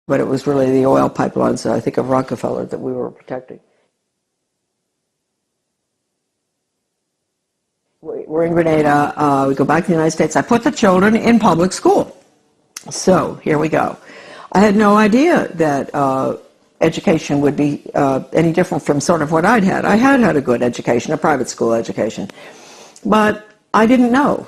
but it was really the oil pipelines, I think, of Rockefeller that we were protecting. We're in Grenada. We go back to the United States. I put the children in public school. So here we go. I had no idea that education would be any different from sort of what I'd had. I had a good education, a private school education, but I didn't know.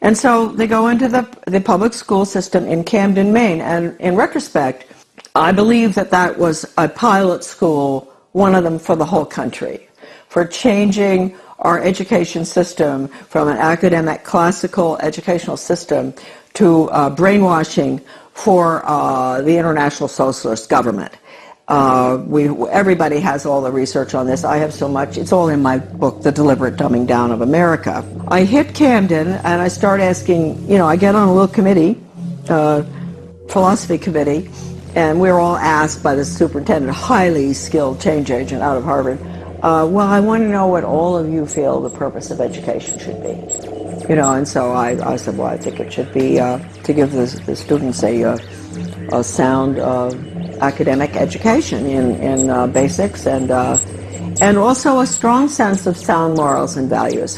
And so they go into the public school system in Camden, Maine, and in retrospect, I believe that that was a pilot school, one of them for the whole country, for changing our education system from an academic, classical educational system to brainwashing for the international socialist government. Everybody has all the research on this. I have so much. It's all in my book, The Deliberate Dumbing Down of America. I hit Camden, and I start asking, I get on a little committee, philosophy committee, and we're all asked by the superintendent, highly skilled change agent out of Harvard, well, I want to know what all of you feel the purpose of education should be. And so I said, well, I think it should be to give the students a sound academic education in basics and also a strong sense of sound morals and values.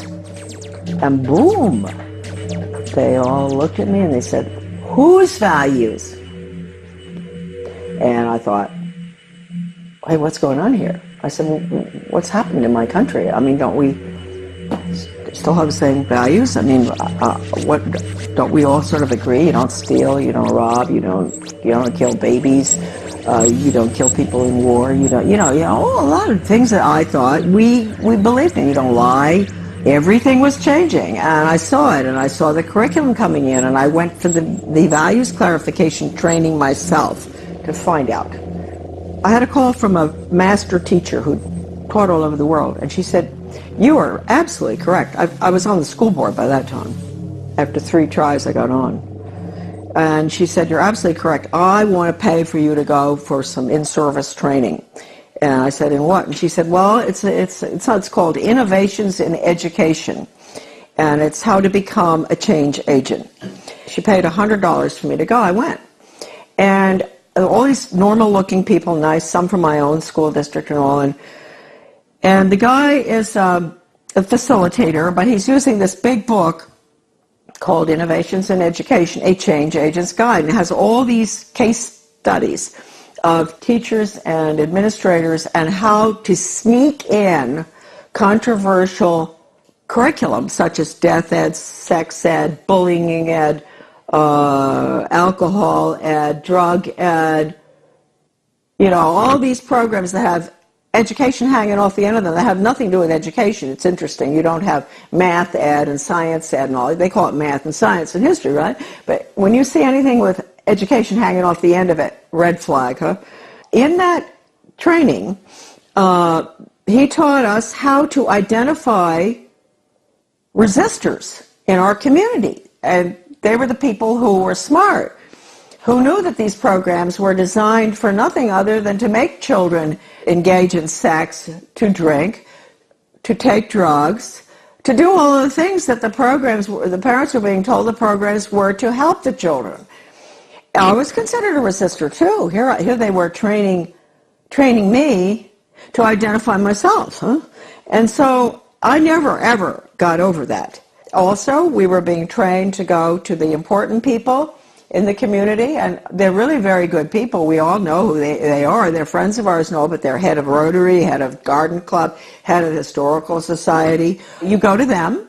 And boom, they all looked at me and they said, whose values? And I thought, hey, what's going on here? I said, well, what's happened in my country? I mean, don't we still have the same values? I mean, don't we all sort of agree? You don't steal, you don't rob, you don't kill babies, you don't kill people in war, a lot of things that I thought we believed in. You don't lie. Everything was changing, and I saw it, and I saw the curriculum coming in, and I went for the values clarification training myself to find out. I had a call from a master teacher who taught all over the world, and she said, you are absolutely correct. I was on the school board by that time. After 3 tries, I got on. And she said, you're absolutely correct. I want to pay for you to go for some in-service training. And I said, in what? And she said, well, it's called Innovations in Education, and it's how to become a change agent. She paid $100 for me to go. I went. And all these normal-looking people, nice, some from my own school district and all, and the guy is a facilitator, but he's using this big book called Innovations in Education, A Change Agent's Guide, and it has all these case studies of teachers and administrators and how to sneak in controversial curriculum such as death ed, sex ed, bullying ed, alcohol ed, drug ed, all these programs that have education hanging off the end of them that have nothing to do with education. It's interesting. You don't have math ed and science ed and all. They call it math and science and history, right? But when you see anything with education hanging off the end of it, red flag, huh? In that training, he taught us how to identify resistors in our community. And they were the people who were smart, who knew that these programs were designed for nothing other than to make children engage in sex, to drink, to take drugs, to do all of the things that the parents were being told the programs were to help the children. I was considered a resistor too. Here they were training me to identify myself, huh? And so I never, ever got over that. Also, we were being trained to go to the important people in the community, and they're really very good people. We all know who they are. They're friends of ours and all, but they're head of Rotary, head of Garden Club, head of Historical Society. You go to them,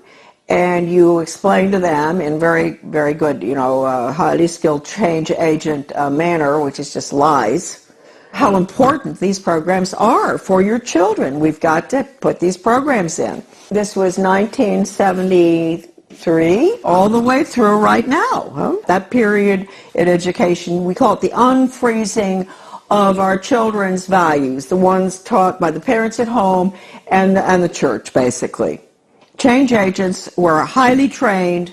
and you explain to them in very, very good, highly skilled change agent manner, which is just lies, how important these programs are for your children. We've got to put these programs in. This was 1973, all the way through right now. Huh? That period in education, we call it the unfreezing of our children's values, the ones taught by the parents at home and the church, basically. Change agents were highly trained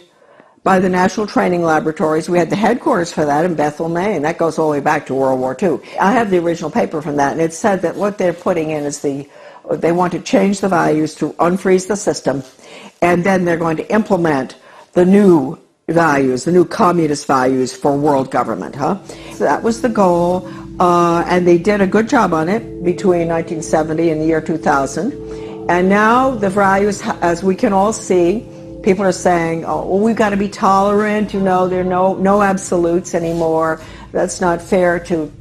by the National Training Laboratories. We had the headquarters for that in Bethel, Maine. That goes all the way back to World War II. I have the original paper from that, and it said that what they're putting in is they want to change the values to unfreeze the system, and then they're going to implement the new values, the new communist values for world government, huh? So that was the goal, and they did a good job on it between 1970 and the year 2000. And now the values, as we can all see, people are saying, oh, well, we've got to be tolerant, there are no absolutes anymore. That's not fair to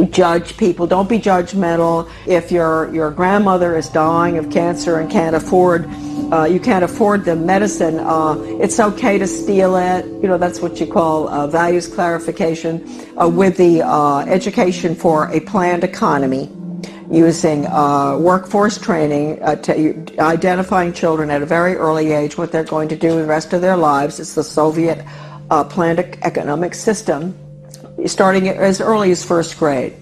judge people. Don't be judgmental. If your grandmother is dying of cancer and you can't afford the medicine, it's okay to steal it. That's what you call values clarification, with the education for a planned economy, using workforce training, identifying children at a very early age, what they're going to do the rest of their lives. It's the Soviet planned economic system, starting as early as first grade.